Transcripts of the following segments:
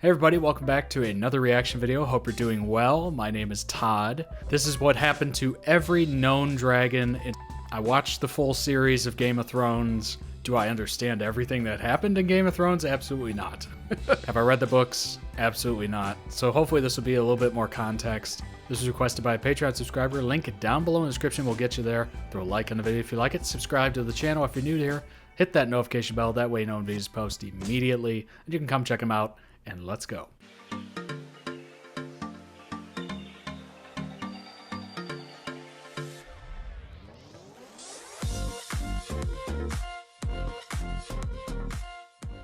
Hey everybody, welcome back to another reaction video. Hope you're doing well. My name is Todd. This is what happened to every known dragon. I watched the full series of Game of Thrones. Do I understand everything that happened in Game of Thrones? Absolutely not. Have I read the books? Absolutely not. So hopefully this will be a little bit more context. This was requested by a Patreon subscriber. Link down below in the description will get you there. Throw a like on the video if you like it. Subscribe to the channel if you're new here. Hit that notification bell. That way you know when videos post immediately. And you can come check them out. And let's go.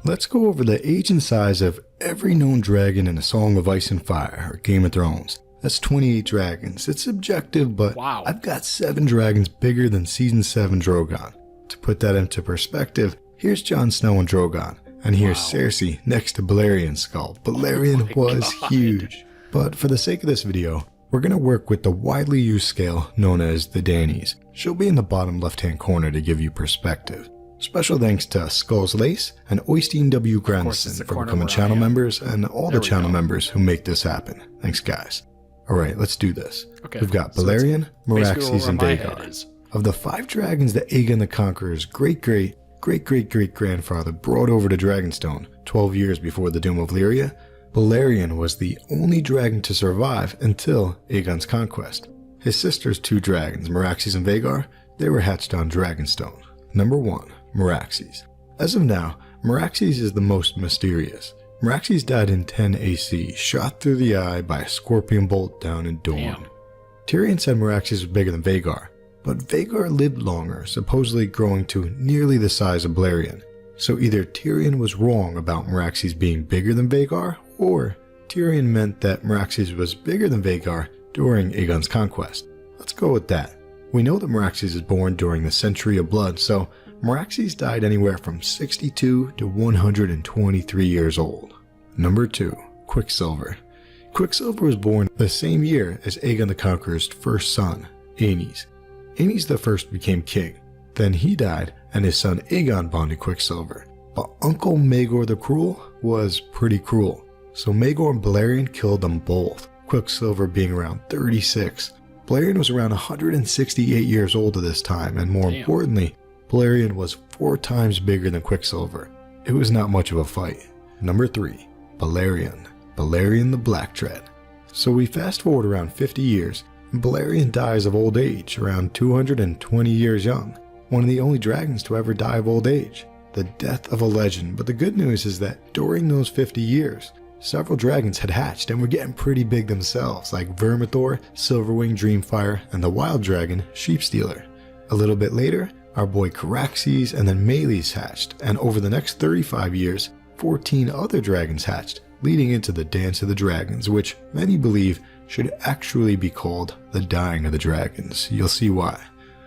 Let's go over the age and size of every known dragon in A Song of Ice and Fire or Game of Thrones. That's 28 dragons. It's subjective, but wow. I've got 7 dragons bigger than Season 7 Drogon. To put that into perspective, here's Jon Snow and Drogon. And here's Cersei next to Balerian's skull. Balerian was huge. But for the sake of this video, we're going to work with the widely used scale known as the Danes. She'll be in the bottom left hand corner to give you perspective. Special thanks to Skulls Lace and Oystein W. Grandison for becoming channel members and all the channel members who make this happen. Thanks guys. Alright, let's do this. Okay, We've got so Balerion, Meraxes, and Vhagar. Of the 5 dragons that Aegon the Conqueror's great-great-great-great-grandfather brought over to Dragonstone 12 years before the Doom of Lyria, Balerion was the only dragon to survive until Aegon's conquest. His sister's 2 dragons, Meraxes and Vhagar, they were hatched on Dragonstone. Number 1. Meraxes. As of now, Meraxes is the most mysterious. Meraxes died in 10 AC, shot through the eye by a scorpion bolt down in Dorne. Tyrion said Meraxes was bigger than Vhagar, but Vhagar lived longer, supposedly growing to nearly the size of Balerion. So either Tyrion was wrong about Meraxes being bigger than Vhagar, or Tyrion meant that Meraxes was bigger than Vhagar during Aegon's conquest. Let's go with that. We know that Meraxes is born during the Century of Blood, so Meraxes died anywhere from 62 to 123 years old. Number 2. Quicksilver. Quicksilver was born the same year as Aegon the Conqueror's first son, Aenys. Aenys the First became king, then he died and his son Aegon bonded Quicksilver. But Uncle Maegor the Cruel was pretty cruel, so Maegor and Balerion killed them both, Quicksilver being around 36. Balerion was around 168 years old at this time, and more importantly, Balerion was 4 times bigger than Quicksilver. It was not much of a fight. Number 3. Balerion. Balerion the Blacktread. So we fast forward around 50 years, Balerion dies of old age, around 220 years young, one of the only dragons to ever die of old age. The death of a legend, but the good news is that during those 50 years, several dragons had hatched and were getting pretty big themselves, like Vermithor, Silverwing Dreamfire, and the wild dragon, Sheepstealer. A little bit later, our boy Caraxes and then Meleys hatched, and over the next 35 years, 14 other dragons hatched, leading into the Dance of the Dragons, which many believe should actually be called the Dying of the Dragons. You'll see why.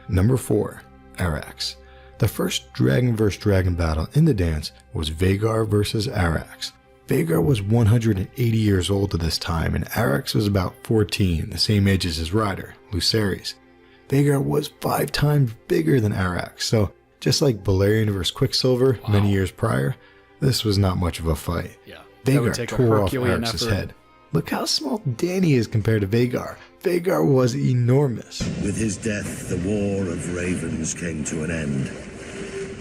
Number 4. Arrax. The first dragon vs. dragon battle in the dance was Vhagar vs. Arrax. Vhagar was 180 years old at this time, and Arrax was about 14, the same age as his rider, Lucerys. Vhagar was 5 times bigger than Arrax, so just like Balerion vs. Quicksilver many years prior, this was not much of a fight. Vhagar tore off Arrax's head. Look how small Dany is compared to Vhagar. Vhagar was enormous. With his death, the War of Ravens came to an end,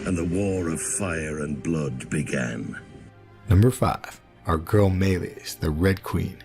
and the War of Fire and Blood began. Number 5. Our girl Meleys, the Red Queen.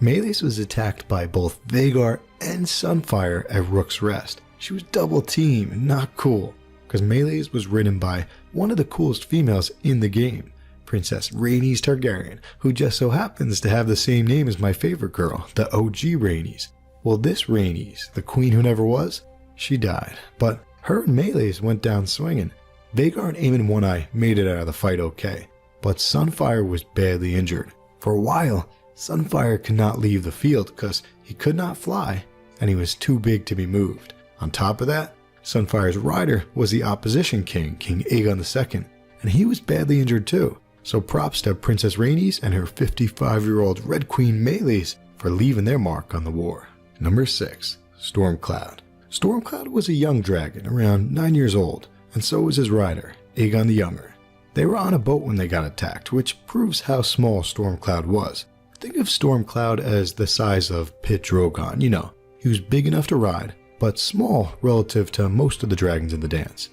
Meleys was attacked by both Vhagar and Sunfire at Rook's Rest. She was double teamed, not cool, because Meleys was ridden by one of the coolest females in the game, Princess Rhaenys Targaryen, who just so happens to have the same name as my favorite girl, the OG Rhaenys. Well, this Rhaenys, the queen who never was, she died, but her and Meleys went down swinging. Vhagar and Aemon One Eye made it out of the fight okay, but Sunfire was badly injured. For a while, Sunfire could not leave the field because he could not fly and he was too big to be moved. On top of that, Sunfire's rider was the opposition king, King Aegon II, and he was badly injured too. So props to Princess Rhaenys and her 55-year-old Red Queen Meleys for leaving their mark on the war. Number 6. Stormcloud. Stormcloud was a young dragon, around 9 years old, and so was his rider, Aegon the Younger. They were on a boat when they got attacked, which proves how small Stormcloud was. Think of Stormcloud as the size of Pit Drogon, you know. He was big enough to ride, but small relative to most of the dragons in the dance.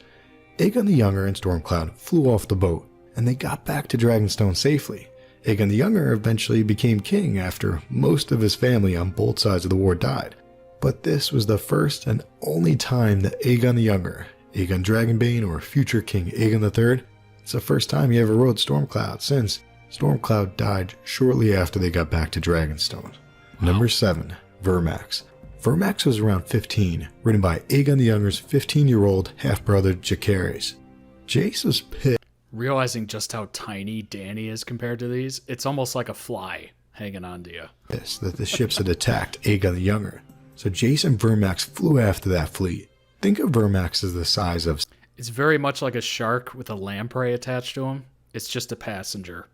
Aegon the Younger and Stormcloud flew off the boat, and they got back to Dragonstone safely. Aegon the Younger eventually became king after most of his family on both sides of the war died. But this was the first and only time that Aegon the Younger, Aegon Dragonbane or future King Aegon III, it's the first time he ever rode Stormcloud since Stormcloud died shortly after they got back to Dragonstone. Number 7. Vermax. Vermax was around 15, written by Aegon the Younger's 15-year-old half-brother Jacaerys. Jace was pissed. Realizing just how tiny Dany is compared to these, it's almost like a fly hanging on to you. That the ships had attacked Aegon the Younger, so Jace and Vermax flew after that fleet. Think of Vermax as the size of... It's very much like a shark with a lamprey attached to him. It's just a passenger.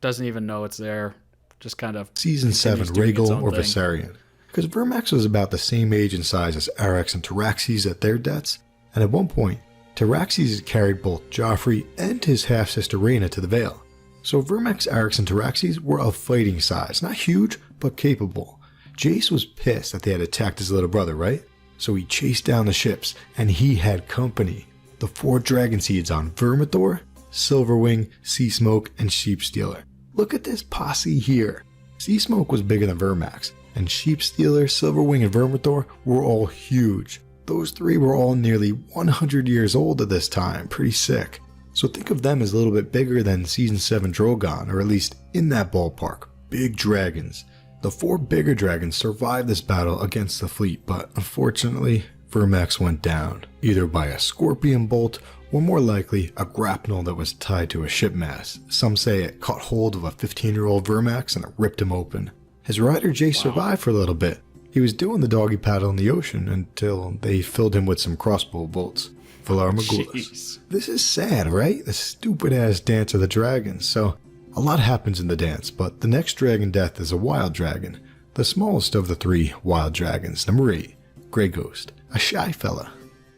Doesn't even know it's there. Just kind of... Season 7, Rhaegal or Viserion. Because Vermax was about the same age and size as Arrax and Tyraxes at their deaths, and at one point, Tyraxes carried both Joffrey and his half-sister Rhaena to the Vale. So Vermax, Arrax, and Tyraxes were of fighting size. Not huge, but capable. Jace was pissed that they had attacked his little brother, right? So he chased down the ships, and he had company. The 4 dragon seeds on Vermithor, Silverwing, Seasmoke, and Sheepstealer. Look at this posse here. Seasmoke was bigger than Vermax, and Sheepstealer, Silverwing, and Vermithor were all huge. Those 3 were all nearly 100 years old at this time, pretty sick. So think of them as a little bit bigger than Season 7 Drogon, or at least in that ballpark. Big dragons. The 4 bigger dragons survived this battle against the fleet, but unfortunately, Vermax went down, either by a scorpion bolt, or more likely, a grapnel that was tied to a shipmast. Some say it caught hold of a 15-year-old Vermax and it ripped him open. His rider Jace survived for a little bit. He was doing the doggy paddle in the ocean until they filled him with some crossbow bolts. Valar Morghulis. This is sad, right? The stupid-ass dance of the dragons. So, a lot happens in the dance, but the next dragon death is a wild dragon. The smallest of the 3 wild dragons. Number 8. Grey Ghost. A shy fella.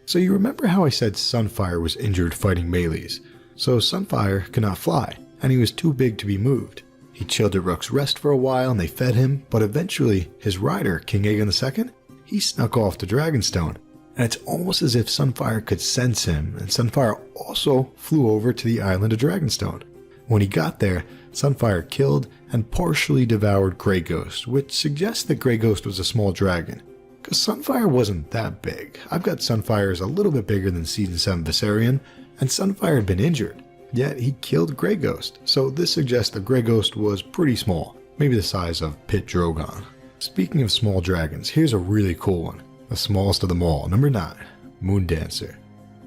So you remember how I said Sunfire was injured fighting melees? So Sunfire could not fly, and he was too big to be moved. He chilled at Rook's Rest for a while and they fed him, but eventually his rider, King Aegon II, he snuck off to Dragonstone. And it's almost as if Sunfire could sense him, and Sunfire also flew over to the island of Dragonstone. When he got there, Sunfire killed and partially devoured Grey Ghost, which suggests that Grey Ghost was a small dragon. Because Sunfire wasn't that big. I've got Sunfire as a little bit bigger than Season 7 Viserion, and Sunfire had been injured. Yet he killed Grey Ghost, so this suggests that Grey Ghost was pretty small, maybe the size of Pit Drogon. Speaking of small dragons, here's a really cool one. The smallest of them all, number 9, Moondancer.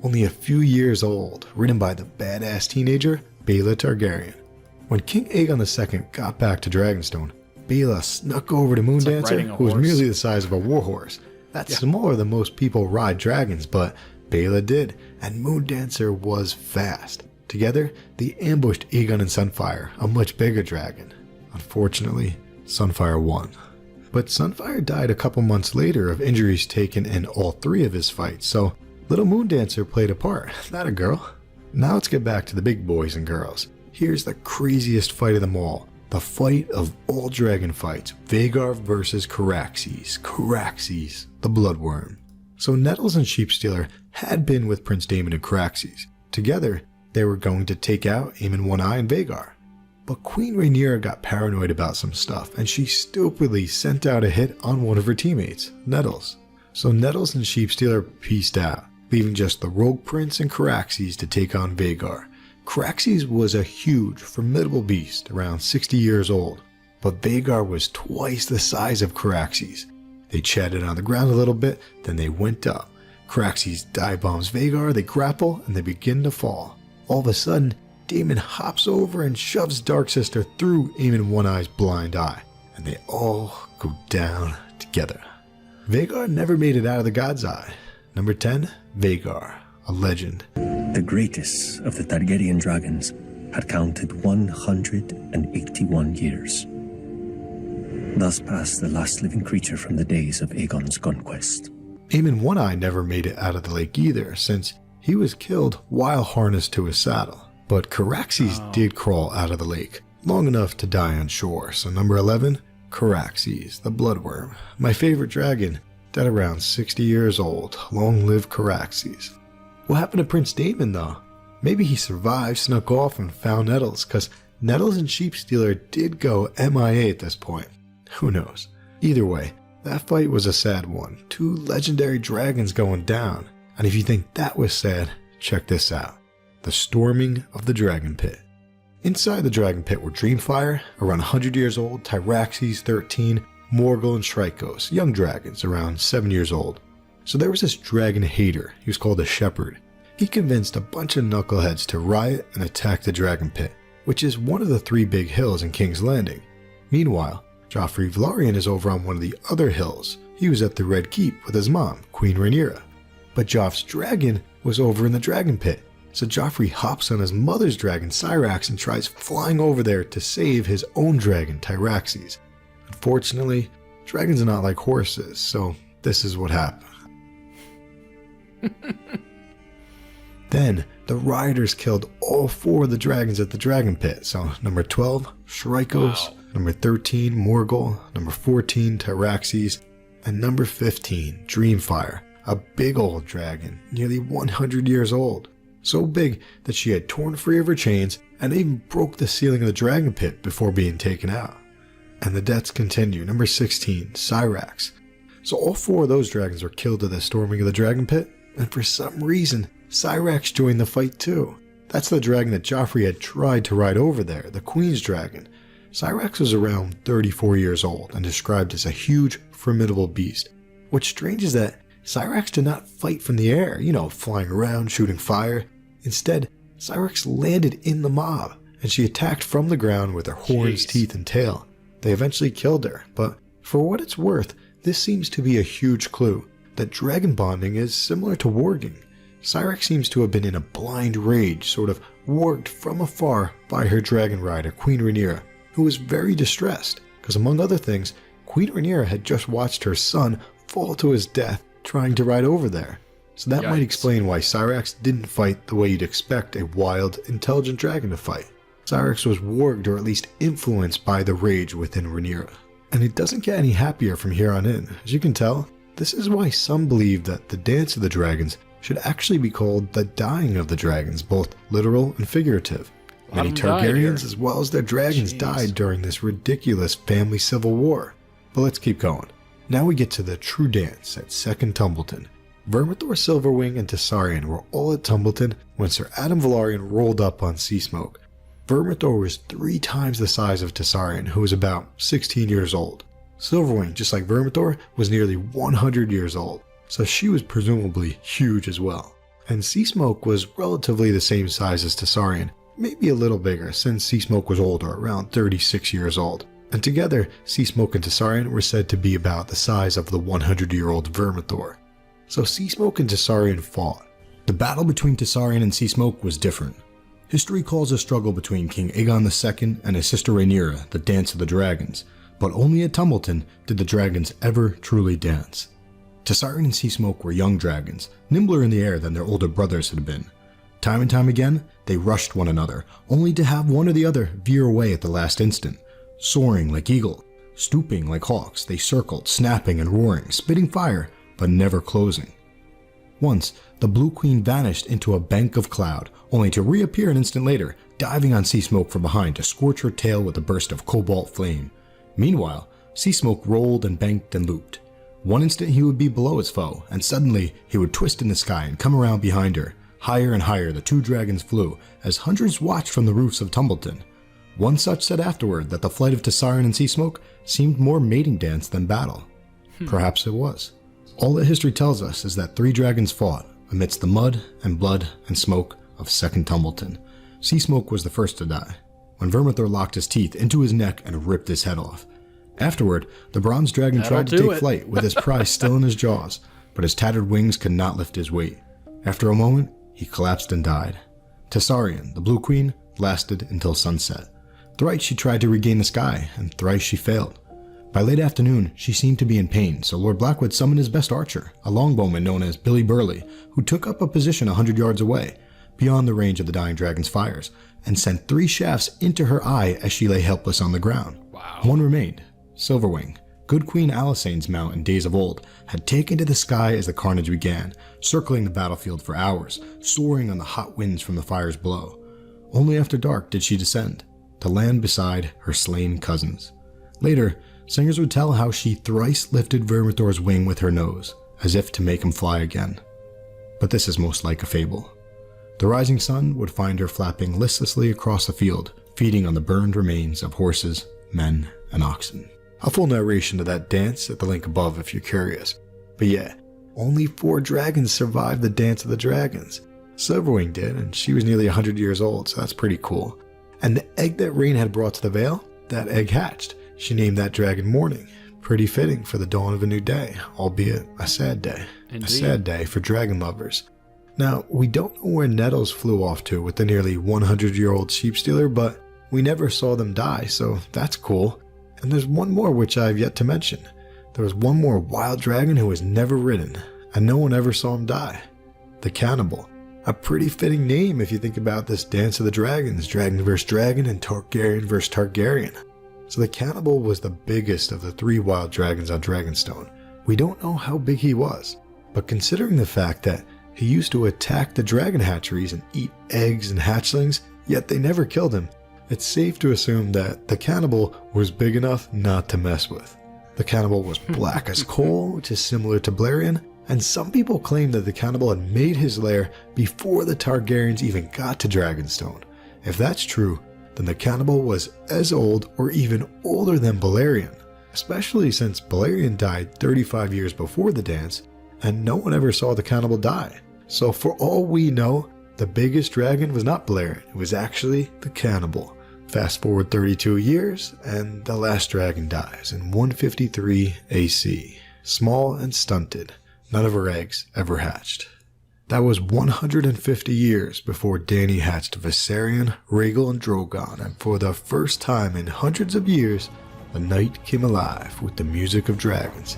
Only a few years old, written by the badass teenager, Baela Targaryen. When King Aegon II got back to Dragonstone, Baela snuck over to Moondancer, who was merely the size of a warhorse. That's smaller than most people ride dragons, but Baela did, and Moondancer was fast. Together, they ambushed Aegon and Sunfire, a much bigger dragon. Unfortunately, Sunfire won. But Sunfire died a couple months later of injuries taken in all 3 of his fights, so little Moondancer played a part, not a girl. Now let's get back to the big boys and girls. Here's the craziest fight of them all. The fight of all dragon fights, Vhagar versus Caraxes. Caraxes, the bloodworm. So Nettles and Sheepstealer had been with Prince Daemon and Caraxes. Together, they were going to take out Aemon One-Eye and Vhagar. But Queen Rhaenyra got paranoid about some stuff, and she stupidly sent out a hit on one of her teammates, Nettles. So Nettles and Sheepstealer peaced out, leaving just the Rogue Prince and Caraxes to take on Vhagar. Caraxes was a huge, formidable beast, around 60 years old, but Vhagar was twice the size of Caraxes. They chatted on the ground a little bit, then they went up. Caraxes dive bombs Vhagar, they grapple, and they begin to fall. All of a sudden, Daemon hops over and shoves Darksister through Aemon One-Eye's blind eye, and they all go down together. Vhagar never made it out of the God's Eye. Number 10, Vhagar, a legend. The greatest of the Targaryen dragons had counted 181 years. Thus passed the last living creature from the days of Aegon's conquest. Aemon One-Eye never made it out of the lake either, since he was killed while harnessed to his saddle. But Caraxes did crawl out of the lake, long enough to die on shore. So number 11, Caraxes, the bloodworm. My favorite dragon, dead around 60 years old. Long live Caraxes. What happened to Prince Daemon though? Maybe he survived, snuck off, and found Nettles, because Nettles and Sheepstealer did go MIA at this point. Who knows? Either way, that fight was a sad one. 2 legendary dragons going down. And if you think that was sad, check this out. The storming of the dragon pit. Inside the dragon pit were Dreamfire, around 100 years old, Tyraxes, 13, Morgul, and Shrikos, young dragons, around 7 years old. So there was this dragon hater, he was called the Shepherd. He convinced a bunch of knuckleheads to riot and attack the dragon pit, which is one of the 3 big hills in King's Landing. Meanwhile, Joffrey Velaryon is over on one of the other hills. He was at the Red Keep with his mom, Queen Rhaenyra. But Joff's dragon was over in the dragon pit. So Joffrey hops on his mother's dragon, Syrax, and tries flying over there to save his own dragon, Tyraxes. Unfortunately, dragons are not like horses, so this is what happened. Then, the rioters killed all 4 of the dragons at the dragon pit. So, number 12, Shrikos, number 13, Morgul, number 14, Tyraxes, and number 15, Dreamfire, a big old dragon, nearly 100 years old. So big that she had torn free of her chains and even broke the ceiling of the dragon pit before being taken out. And the deaths continue. Number 16, Syrax. So all 4 of those dragons were killed at the storming of the dragon pit, and for some reason, Syrax joined the fight too. That's the dragon that Joffrey had tried to ride over there, the Queen's dragon. Syrax was around 34 years old and described as a huge, formidable beast. What's strange is that Syrax did not fight from the air, flying around, shooting fire. Instead, Syrax landed in the mob, and she attacked from the ground with her horns, teeth, and tail. They eventually killed her, but for what it's worth, this seems to be a huge clue that dragon bonding is similar to warging. Syrax seems to have been in a blind rage, sort of warged from afar by her dragon rider, Queen Rhaenyra, who was very distressed, because among other things, Queen Rhaenyra had just watched her son fall to his death trying to ride over there. So that might explain why Syrax didn't fight the way you'd expect a wild, intelligent dragon to fight. Syrax was warged, or at least influenced by the rage within Rhaenyra. And it doesn't get any happier from here on in. As you can tell, this is why some believe that the Dance of the Dragons should actually be called the Dying of the Dragons, both literal and figurative. Many Targaryens as well as their dragons died during this ridiculous family civil war. But let's keep going. Now we get to the true dance at Second Tumbleton. Vermithor, Silverwing, and Tessarion were all at Tumbleton when Sir Adam Velaryon rolled up on Seasmoke. Vermithor was 3 times the size of Tessarion, who was about 16 years old. Silverwing, just like Vermithor, was nearly 100 years old, so she was presumably huge as well. And Seasmoke was relatively the same size as Tessarion, maybe a little bigger since Seasmoke was older, around 36 years old. And together, Seasmoke and Tessarion were said to be about the size of the 100-year-old Vermithor. So Seasmoke and Tessarion fought. The battle between Tessarion and Seasmoke was different. History calls a struggle between King Aegon II and his sister Rhaenyra the Dance of the Dragons, but only at Tumbleton did the dragons ever truly dance. Tessarion and Seasmoke were young dragons, nimbler in the air than their older brothers had been. Time and time again, they rushed one another, only to have one or the other veer away at the last instant. Soaring like eagles, stooping like hawks, they circled, snapping and roaring, spitting fire, but never closing. Once, the Blue Queen vanished into a bank of cloud, only to reappear an instant later, diving on Seasmoke from behind to scorch her tail with a burst of cobalt flame. Meanwhile, Seasmoke rolled and banked and looped. One instant he would be below his foe, and suddenly he would twist in the sky and come around behind her. Higher and higher the 2 dragons flew, as hundreds watched from the roofs of Tumbleton. One such said afterward that the flight of Tessarion and Seasmoke seemed more mating dance than battle. Perhaps it was. All that history tells us is that 3 dragons fought amidst the mud and blood and smoke of Second Tumbleton. Seasmoke was the first to die, when Vermithor locked his teeth into his neck and ripped his head off. Afterward, the bronze dragon tried to take flight with his prize still in his jaws, but his tattered wings could not lift his weight. After a moment, he collapsed and died. Tessarion, the Blue Queen, lasted until sunset. Thrice she tried to regain the sky, and thrice she failed. By late afternoon, she seemed to be in pain, so Lord Blackwood summoned his best archer, a longbowman known as Billy Burley, who took up a position 100 yards away. beyond the range of the dying dragon's fires, and sent 3 shafts into her eye as she lay helpless on the ground. Wow. One remained. Silverwing, good Queen Alisane's mount in days of old, had taken to the sky as the carnage began, circling the battlefield for hours, soaring on the hot winds from the fires below. Only after dark did she descend, to land beside her slain cousins. Later, singers would tell how she thrice lifted Vermithor's wing with her nose, as if to make him fly again. But this is most like a fable. The rising sun would find her flapping listlessly across the field, feeding on the burned remains of horses, men, and oxen. A full narration of that dance at the link above if you're curious. But yeah, only 4 dragons survived the Dance of the Dragons. Silverwing did, and she was nearly 100 years old, so that's pretty cool. And the egg that Rain had brought to the Vale, that egg hatched. She named that dragon Morning. Pretty fitting for the dawn of a new day, albeit a sad day. Indeed. A sad day for dragon lovers. Now, we don't know where Nettles flew off to with the nearly 100-year-old sheep stealer, but we never saw them die, so that's cool. And there's one more which I've yet to mention. There was one more wild dragon who was never ridden, and no one ever saw him die. The Cannibal. A pretty fitting name if you think about this Dance of the Dragons, dragon versus dragon and Targaryen versus Targaryen. So the Cannibal was the biggest of the 3 wild dragons on Dragonstone. We don't know how big he was, but considering the fact that he used to attack the dragon hatcheries and eat eggs and hatchlings, yet they never killed him, it's safe to assume that the Cannibal was big enough not to mess with. The Cannibal was black as coal, which is similar to Balerion, and some people claim that the Cannibal had made his lair before the Targaryens even got to Dragonstone. If that's true, then the Cannibal was as old or even older than Balerion, especially since Balerion died 35 years before the dance, and no one ever saw the Cannibal die. So for all we know, the biggest dragon was not Balerion, it was actually the Cannibal. Fast forward 32 years, and the last dragon dies in 153 AC. Small and stunted, none of her eggs ever hatched. That was 150 years before Dany hatched Viserion, Rhaegal, and Drogon, and for the first time in hundreds of years, the night came alive with the music of dragons.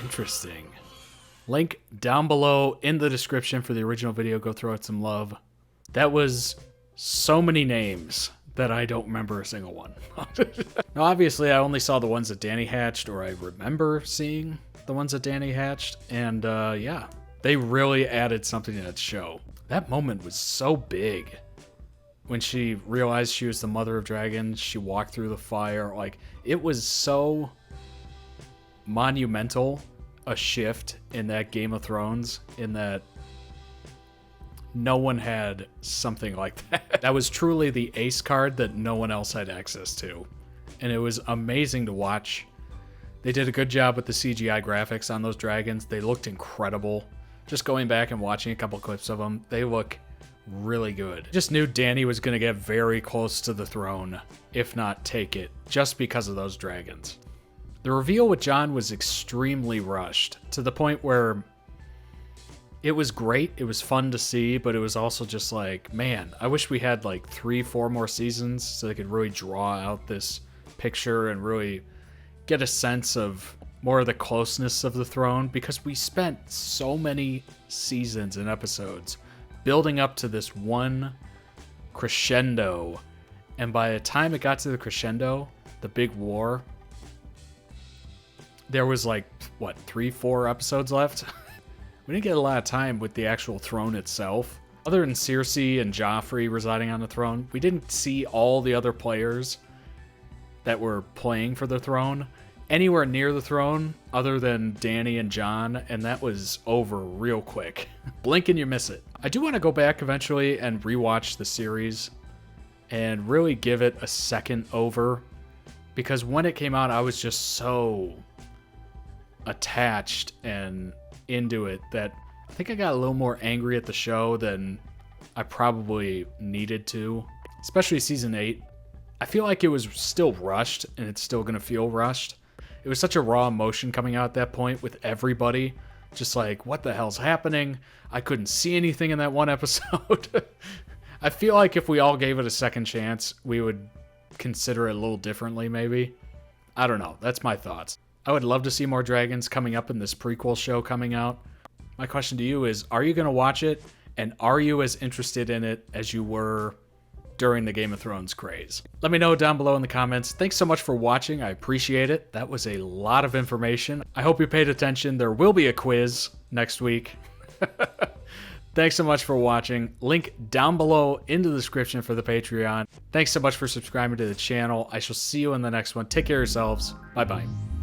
Interesting. Link down below in the description for the original video. Go throw it some love. That was so many names that I don't remember a single one. Now, obviously, I only saw the ones that Dany hatched, or I remember seeing the ones that Dany hatched, and yeah, they really added something to that show. That moment was so big. When she realized she was the mother of dragons, she walked through the fire. Like, it was so monumental a shift in that Game of Thrones, in that no one had something like that. That was truly the ace card that no one else had access to. And it was amazing to watch. They did a good job with the CGI graphics on those dragons. They looked incredible. Just going back and watching a couple clips of them, they look really good. Just knew Dany was going to get very close to the throne, if not take it, just because of those dragons. The reveal with Jon was extremely rushed, to the point where it was great, it was fun to see, but it was also just like, man, I wish we had like 3-4 more seasons so they could really draw out this picture and really get a sense of more of the closeness of the throne, because we spent so many seasons and episodes building up to this one crescendo, and by the time it got to the crescendo, the big war, there was like, what, 3-4 episodes left? We didn't get a lot of time with the actual throne itself. Other than Cersei and Joffrey residing on the throne, we didn't see all the other players that were playing for the throne anywhere near the throne other than Dany and Jon, and that was over real quick. Blink and you miss it. I do want to go back eventually and rewatch the series and really give it a second over, because when it came out, I was just so attached and into it that I think I got a little more angry at the show than I probably needed to, especially season 8. I feel like it was still rushed, and it's still going to feel rushed. It was such a raw emotion coming out at that point with everybody. Just like, what the hell's happening? I couldn't see anything in that one episode. I feel like if we all gave it a second chance, we would consider it a little differently, maybe. I don't know. That's my thoughts. I would love to see more dragons coming up in this prequel show coming out. My question to you is, are you going to watch it? And are you as interested in it as you were during the Game of Thrones craze? Let me know down below in the comments. Thanks so much for watching. I appreciate it. That was a lot of information. I hope you paid attention. There will be a quiz next week. Thanks so much for watching. Link down below in the description for the Patreon. Thanks so much for subscribing to the channel. I shall see you in the next one. Take care of yourselves. Bye-bye.